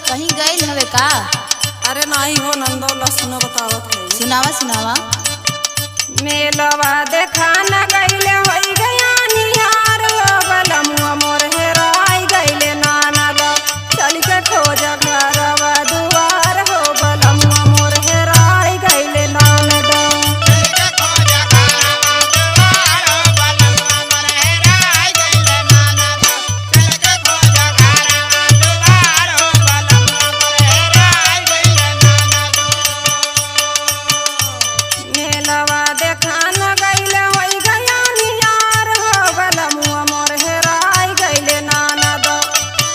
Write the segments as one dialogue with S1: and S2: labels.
S1: कहीं गए हवे का?
S2: अरे नाही हो नंदौला सुना बतावत है।
S1: सुनावा सुनावा।
S2: मेलवा देखा न गईले होई गया निहार हो बलमुआ मोर हेराई गईले नाना दा चल के खोज घरवा दुआर हो बलमुआ मोर हेराई गईले नाना दा। मेलवा देखा न गईले होई गया निहार हो बलमुआ मोर हेराई गईले नाना दा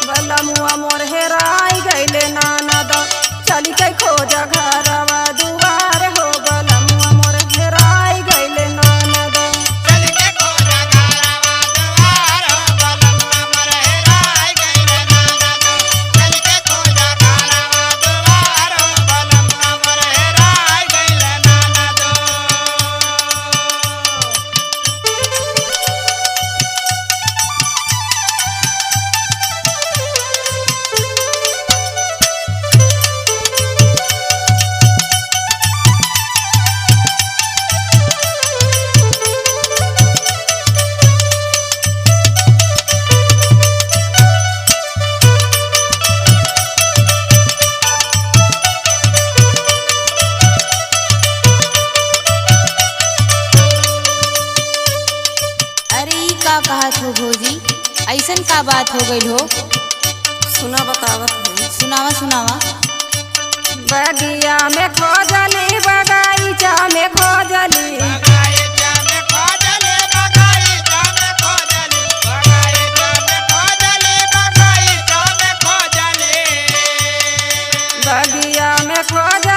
S2: बलमुआ मोर हेराई गईले नाना दा चल के खोज घरवा दुआर हो बलमुआ मोर हेराई गईले नाना दा।
S1: अरे ई का कहत हो भौजी? ऐसन का बात हो गई हो?
S2: सुना बतावत है।
S1: सुनावा सुनावा।
S2: बगिया में खोजली बगीचा में खोजली बगिया में खोजली